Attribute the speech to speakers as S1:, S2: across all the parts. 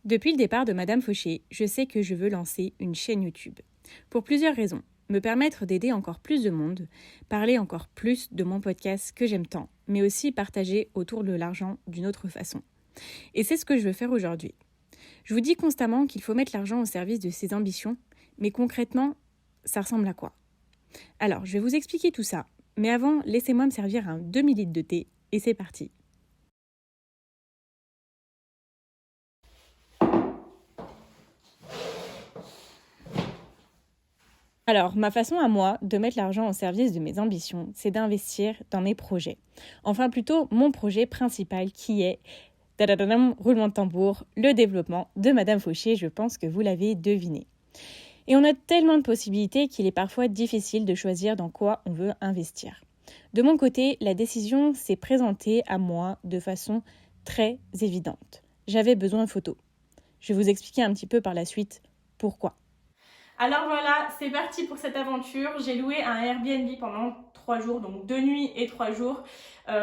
S1: Depuis le départ de Madame Fauché, je sais que je veux lancer une chaîne YouTube. Pour plusieurs raisons. Me permettre d'aider encore plus de monde, parler encore plus de mon podcast que j'aime tant, mais aussi partager autour de l'argent d'une autre façon. Et c'est ce que je veux faire aujourd'hui. Je vous dis constamment qu'il faut mettre l'argent au service de ses ambitions, mais concrètement, ça ressemble à quoi? Alors, je vais vous expliquer tout ça, mais avant, laissez-moi me servir un demi-litre de thé, et c'est parti. Alors, ma façon à moi de mettre l'argent au service de mes ambitions, c'est d'investir dans mes projets. Enfin, plutôt mon projet principal qui est, roulement de tambour, le développement de Madame Fauché, je pense que vous l'avez deviné. Et on a tellement de possibilités qu'il est parfois difficile de choisir dans quoi on veut investir. De mon côté, la décision s'est présentée à moi de façon très évidente. J'avais besoin de photos. Je vais vous expliquer un petit peu par la suite pourquoi. Alors voilà, c'est parti pour cette aventure. J'ai loué un Airbnb pendant 3 jours, donc 2 nuits et 3 jours,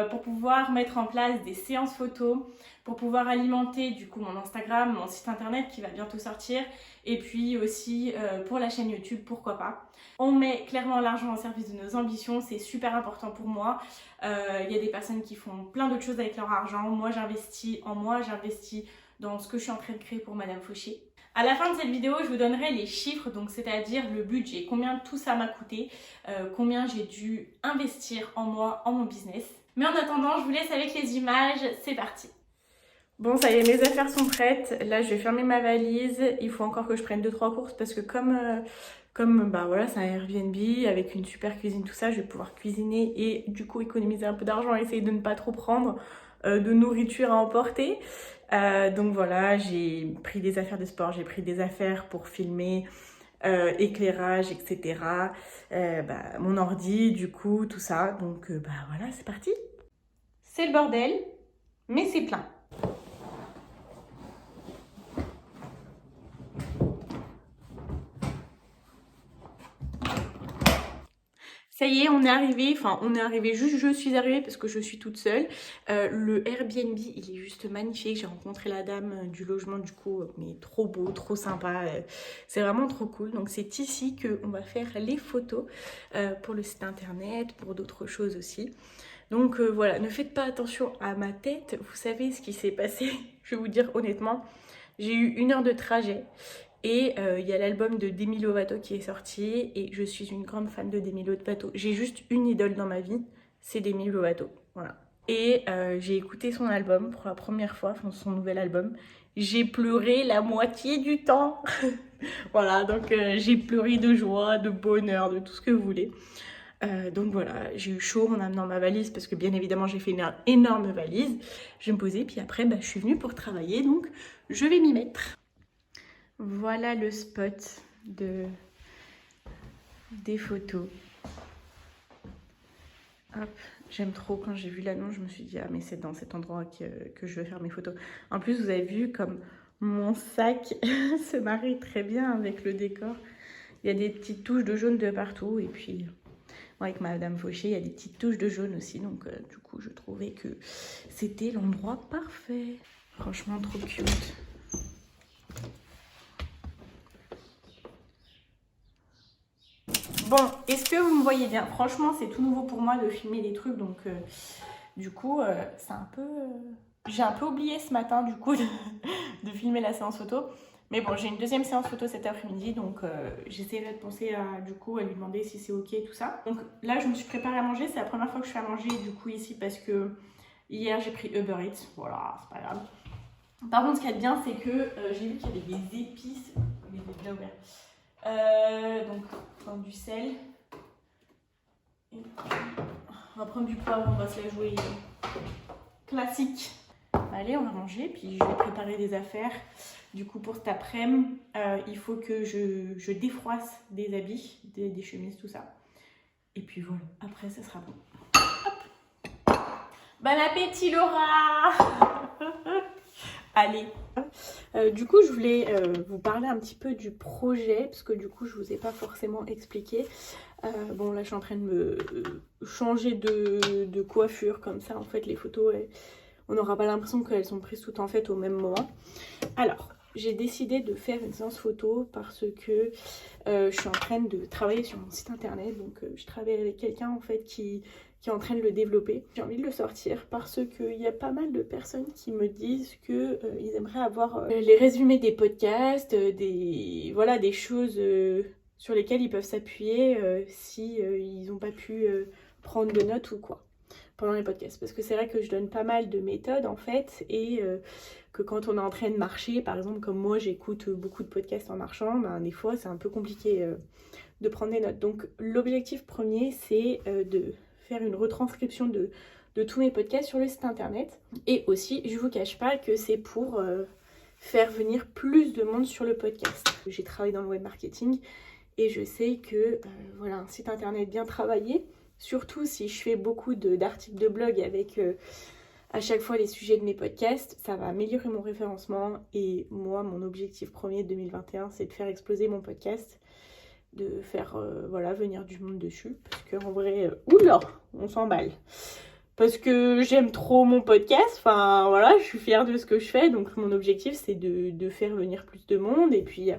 S1: pour pouvoir mettre en place des séances photos, pour pouvoir alimenter du coup mon Instagram, mon site internet qui va bientôt sortir, et puis aussi pour la chaîne YouTube, pourquoi pas. On met clairement l'argent au service de nos ambitions, c'est super important pour moi. Il y a des personnes qui font plein d'autres choses avec leur argent. Moi, j'investis en moi, j'investis dans ce que je suis en train de créer pour Madame Fauché. À la fin de cette vidéo, je vous donnerai les chiffres, donc c'est-à-dire le budget, combien tout ça m'a coûté, combien j'ai dû investir en moi, en mon business. Mais en attendant, je vous laisse avec les images, c'est parti. Bon, ça y est, mes affaires sont prêtes. Là, je vais fermer ma valise. Il faut encore que je prenne 2-3 courses parce que comme bah voilà, c'est un Airbnb avec une super cuisine, tout ça, je vais pouvoir cuisiner et du coup économiser un peu d'argent, essayer de ne pas trop prendre de nourriture à emporter. Donc voilà, j'ai pris des affaires de sport, j'ai pris des affaires pour filmer, éclairage, etc. Mon ordi, du coup, tout ça. Donc voilà, c'est parti. C'est le bordel, mais c'est plein. Ça y est, on est arrivé, je suis arrivée parce que je suis toute seule. Le Airbnb, il est juste magnifique. J'ai rencontré la dame du logement du coup, mais trop beau, trop sympa. C'est vraiment trop cool. Donc c'est ici qu'on va faire les photos pour le site internet, pour d'autres choses aussi. Donc voilà, ne faites pas attention à ma tête. Vous savez ce qui s'est passé, je vais vous dire honnêtement. J'ai eu 1 heure de trajet. Et il y a l'album de Demi Lovato qui est sorti et je suis une grande fan de Demi Lovato. J'ai juste une idole dans ma vie, c'est Demi Lovato. Voilà. Et j'ai écouté son album pour la première fois, enfin son nouvel album. J'ai pleuré la moitié du temps. Voilà, donc j'ai pleuré de joie, de bonheur, de tout ce que vous voulez. Donc voilà, j'ai eu chaud en amenant ma valise parce que bien évidemment j'ai fait une énorme valise. Je vais me poser puis après je suis venue pour travailler donc je vais m'y mettre. Voilà le spot des photos. Hop, j'aime trop. Quand j'ai vu l'annonce, je me suis dit ah mais c'est dans cet endroit que je veux faire mes photos. En plus vous avez vu comme mon sac se marie très bien avec le décor. Il y a des petites touches de jaune de partout et puis moi, avec Madame Fauché, il y a des petites touches de jaune aussi. Donc du coup je trouvais que c'était l'endroit parfait. Franchement trop cute. Bon, est-ce que vous me voyez bien? Franchement, c'est tout nouveau pour moi de filmer des trucs, donc du coup, c'est un peu... J'ai un peu oublié ce matin, du coup, de filmer la séance photo. Mais bon, j'ai une deuxième séance photo cet après-midi, donc j'essaierai de penser du coup, à lui demander si c'est ok, tout ça. Donc là, je me suis préparée à manger. C'est la première fois que je fais à manger, du coup, ici, parce que hier, j'ai pris Uber Eats. Voilà, c'est pas grave. Par contre, ce qu'il y a de bien, c'est que j'ai vu qu'il y avait des épices. Mais il est déjà ouvert. Donc, on va prendre du sel. Et on va prendre du poivre, on va se la jouer classique. Allez, on va manger, puis je vais préparer des affaires. Du coup, pour cet après-midi, il faut que je défroisse des habits, des chemises, tout ça. Et puis voilà, après, ça sera bon. Hop. Bon appétit, Laura. Allez. Du coup, je voulais vous parler un petit peu du projet, parce que du coup, je vous ai pas forcément expliqué. Bon, là, je suis en train de me changer de coiffure, comme ça, en fait, les photos, on n'aura pas l'impression qu'elles sont prises toutes en fait au même moment. Alors, J'ai décidé de faire une séance photo parce que je suis en train de travailler sur mon site internet. Donc je travaille avec quelqu'un en fait qui est en train de le développer. J'ai envie de le sortir parce qu'il y a pas mal de personnes qui me disent que ils aimeraient avoir les résumés des podcasts, des choses sur lesquelles ils peuvent s'appuyer si ils n'ont pas pu prendre de notes ou quoi pendant les podcasts. Parce que c'est vrai que je donne pas mal de méthodes en fait et que quand on est en train de marcher, par exemple comme moi j'écoute beaucoup de podcasts en marchant, des fois c'est un peu compliqué de prendre des notes. Donc l'objectif premier c'est de faire une retranscription de tous mes podcasts sur le site internet. Et aussi, je vous cache pas que c'est pour faire venir plus de monde sur le podcast. J'ai travaillé dans le web marketing et je sais que voilà, un site internet bien travaillé, surtout si je fais beaucoup d'articles de blog avec à chaque fois les sujets de mes podcasts, ça va améliorer mon référencement. Et moi, mon objectif premier de 2021, c'est de faire exploser mon podcast, de faire venir du monde dessus. Parce qu'en vrai, oula, on s'emballe. Parce que j'aime trop mon podcast, enfin voilà, je suis fière de ce que je fais. Donc mon objectif, c'est de faire venir plus de monde. Et puis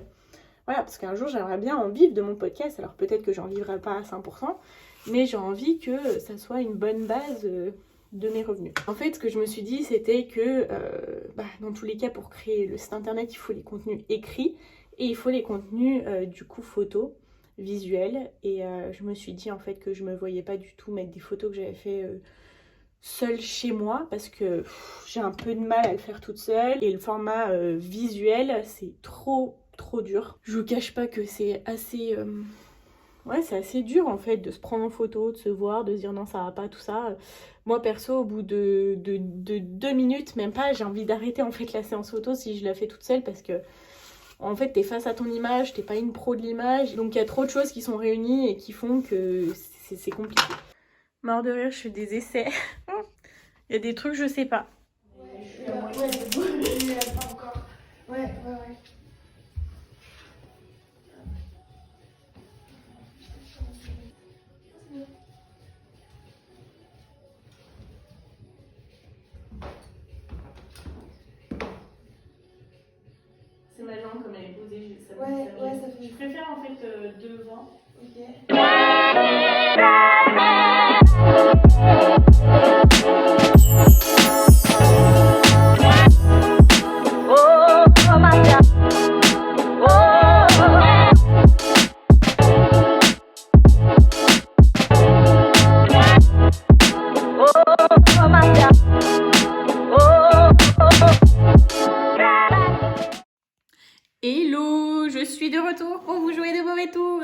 S1: voilà, parce qu'un jour, j'aimerais bien en vivre de mon podcast. Alors peut-être que j'en vivrai pas à 100%, mais j'ai envie que ça soit une bonne base de mes revenus. En fait, ce que je me suis dit, c'était que dans tous les cas, pour créer le site internet, il faut les contenus écrits et il faut les contenus du coup photos, visuels. Et je me suis dit en fait que je me voyais pas du tout mettre des photos que j'avais fait seule chez moi parce que j'ai un peu de mal à le faire toute seule. Et le format visuel, c'est trop dur. Je vous cache pas que c'est assez... c'est assez dur en fait de se prendre en photo, de se voir, de se dire non ça va pas, tout ça. Moi perso, au bout de 2 minutes, même pas, j'ai envie d'arrêter en fait la séance photo si je la fais toute seule parce que en fait t'es face à ton image, t'es pas une pro de l'image, donc il y a trop de choses qui sont réunies et qui font que c'est compliqué. Mort de rire, je fais des essais. Il y a des trucs je sais pas.
S2: Ouais, je suis à moitié debout, pas encore. Ouais.
S1: C'est ma jambe comme elle est posée, ça
S2: fait.
S1: Je préfère en fait devant.
S2: Ok.
S1: Hello, je suis de retour pour vous jouer de mauvais tours.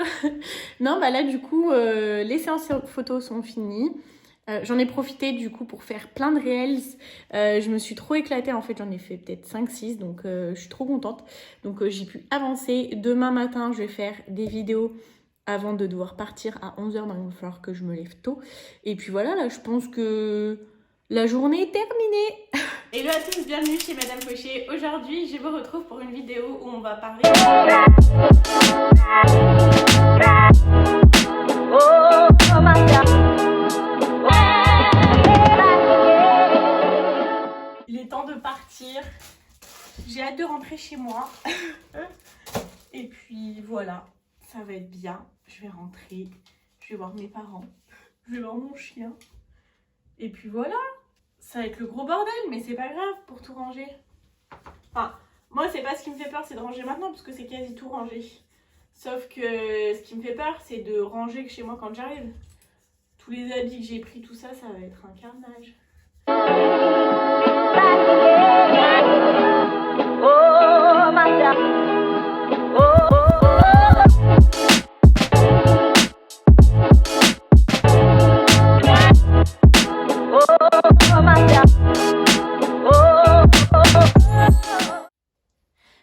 S1: Non, là du coup, les séances photos sont finies. J'en ai profité du coup pour faire plein de reels. Je me suis trop éclatée, en fait j'en ai fait peut-être 5-6, donc je suis trop contente. Donc j'ai pu avancer. Demain matin, je vais faire des vidéos avant de devoir partir à 11h, donc il va falloir que je me lève tôt. Et puis voilà, là je pense que la journée est terminée. Hello à tous, bienvenue chez Madame Cochet. Aujourd'hui, je vous retrouve pour une vidéo où on va parler... Il est temps de partir. J'ai hâte de rentrer chez moi. Et puis voilà, ça va être bien. Je vais rentrer, je vais voir mes parents, je vais voir mon chien. Et puis voilà. Ça va être le gros bordel, mais c'est pas grave pour tout ranger. Enfin, moi, c'est pas ce qui me fait peur, c'est de ranger maintenant, parce que c'est quasi tout rangé. Sauf que ce qui me fait peur, c'est de ranger chez moi quand j'arrive. Tous les habits que j'ai pris, tout ça, ça va être un carnage. Oh, madame.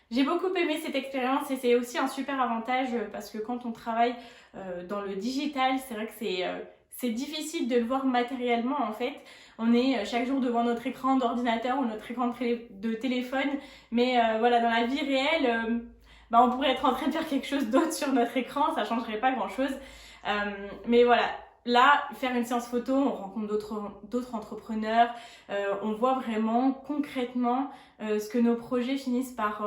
S1: J'ai beaucoup aimé cette expérience et c'est aussi un super avantage parce que quand on travaille dans le digital, c'est vrai que c'est difficile de le voir matériellement en fait. On est chaque jour devant notre écran d'ordinateur ou notre écran de téléphone, mais voilà, dans la vie réelle, on pourrait être en train de faire quelque chose d'autre sur notre écran, ça changerait pas grand chose. Mais voilà, là, faire une séance photo, on rencontre d'autres entrepreneurs, on voit vraiment concrètement ce que nos projets finissent par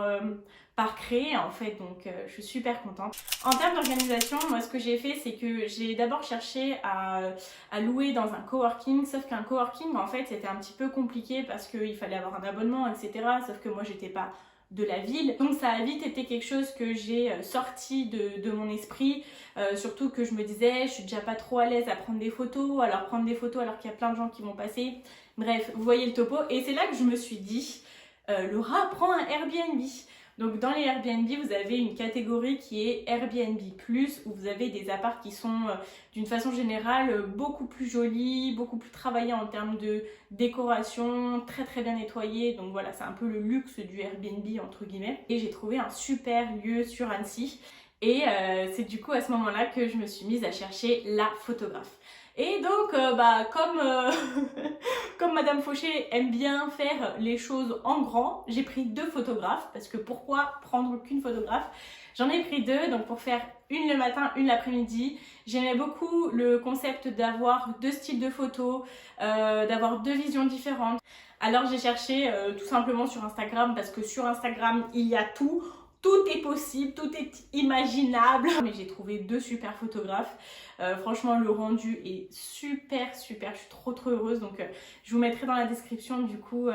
S1: créer en fait, donc je suis super contente. En termes d'organisation, moi ce que j'ai fait, c'est que j'ai d'abord cherché à louer dans un coworking, sauf qu'un coworking en fait c'était un petit peu compliqué parce qu'il fallait avoir un abonnement, etc. Sauf que moi j'étais pas de la ville, donc ça a vite été quelque chose que j'ai sorti de mon esprit, surtout que je me disais je suis déjà pas trop à l'aise à prendre des photos, alors prendre des photos alors qu'il y a plein de gens qui vont passer, bref vous voyez le topo, et c'est là que je me suis dit Laura, prends un Airbnb. Donc dans les Airbnb, vous avez une catégorie qui est Airbnb+, où vous avez des apparts qui sont d'une façon générale beaucoup plus jolis, beaucoup plus travaillés en termes de décoration, très très bien nettoyés. Donc voilà, c'est un peu le luxe du Airbnb entre guillemets. Et j'ai trouvé un super lieu sur Annecy. Et c'est du coup à ce moment-là que je me suis mise à chercher la photographe. Et donc, comme Madame Fauché aime bien faire les choses en grand, j'ai pris 2 photographes, parce que pourquoi prendre qu'une photographe? J'en ai pris 2, donc pour faire une le matin, une l'après-midi. J'aimais beaucoup le concept d'avoir 2 styles de photos, d'avoir 2 visions différentes. Alors j'ai cherché tout simplement sur Instagram, parce que sur Instagram, il y a tout. Tout est possible, tout est imaginable. Mais j'ai trouvé 2 super photographes. Franchement, le rendu est super, super. Je suis trop heureuse. Donc, je vous mettrai dans la description du coup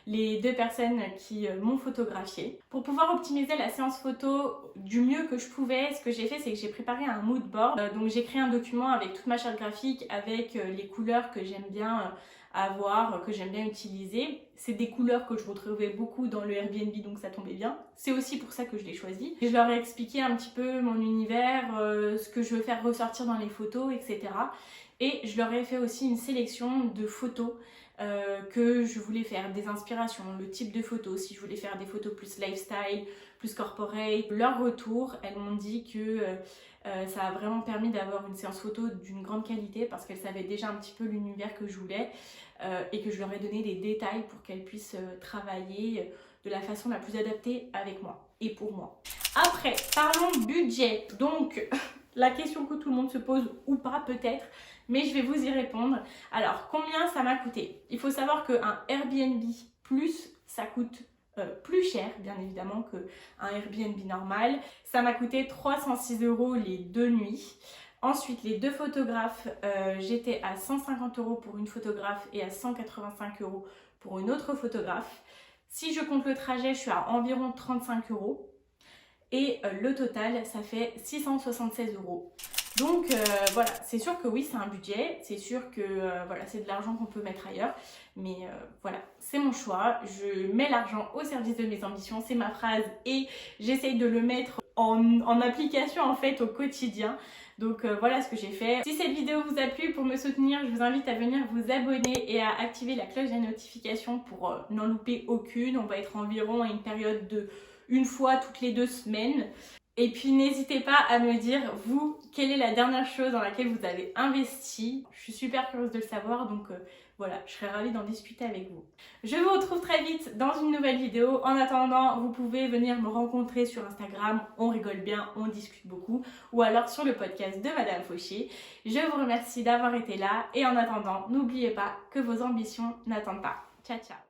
S1: les 2 personnes qui m'ont photographiée. Pour pouvoir optimiser la séance photo du mieux que je pouvais, ce que j'ai fait, c'est que j'ai préparé un mood board. Donc, j'ai créé un document avec toute ma charte graphique, avec les couleurs que j'aime bien avoir, que j'aime bien utiliser. C'est des couleurs que je retrouvais beaucoup dans le Airbnb, donc ça tombait bien. C'est aussi pour ça que je l'ai choisi. Et je leur ai expliqué un petit peu mon univers, ce que je veux faire ressortir dans les photos, etc. Et je leur ai fait aussi une sélection de photos que je voulais faire, des inspirations, le type de photos, si je voulais faire des photos plus lifestyle, plus corporate. Leur retour, elles m'ont dit que ça a vraiment permis d'avoir une séance photo d'une grande qualité parce qu'elles savaient déjà un petit peu l'univers que je voulais et que je leur ai donné des détails pour qu'elles puissent travailler de la façon la plus adaptée avec moi et pour moi. Après, parlons budget. Donc, la question que tout le monde se pose ou pas peut-être, mais je vais vous y répondre. Alors, combien ça m'a coûté? Il faut savoir qu'un Airbnb plus, ça coûte plus cher bien évidemment qu'un Airbnb normal. Ça m'a coûté 306 € les 2 nuits. Ensuite les 2 photographes, j'étais à 150 € pour une photographe et à 185 € pour une autre photographe. Si je compte le trajet, je suis à environ 35 € et le total ça fait 676 €. Donc voilà, c'est sûr que oui, c'est un budget, c'est sûr que voilà, c'est de l'argent qu'on peut mettre ailleurs, mais voilà, c'est mon choix, je mets l'argent au service de mes ambitions, c'est ma phrase et j'essaye de le mettre en application en fait au quotidien. Donc voilà ce que j'ai fait. Si cette vidéo vous a plu, pour me soutenir, je vous invite à venir vous abonner et à activer la cloche des notifications pour n'en louper aucune. On va être environ à une période de 1 fois toutes les 2 semaines. Et puis n'hésitez pas à me dire, vous, quelle est la dernière chose dans laquelle vous avez investi? Je suis super curieuse de le savoir, donc voilà, je serais ravie d'en discuter avec vous. Je vous retrouve très vite dans une nouvelle vidéo. En attendant, vous pouvez venir me rencontrer sur Instagram, on rigole bien, on discute beaucoup, ou alors sur le podcast de Madame Fauché. Je vous remercie d'avoir été là, et en attendant, n'oubliez pas que vos ambitions n'attendent pas. Ciao, ciao!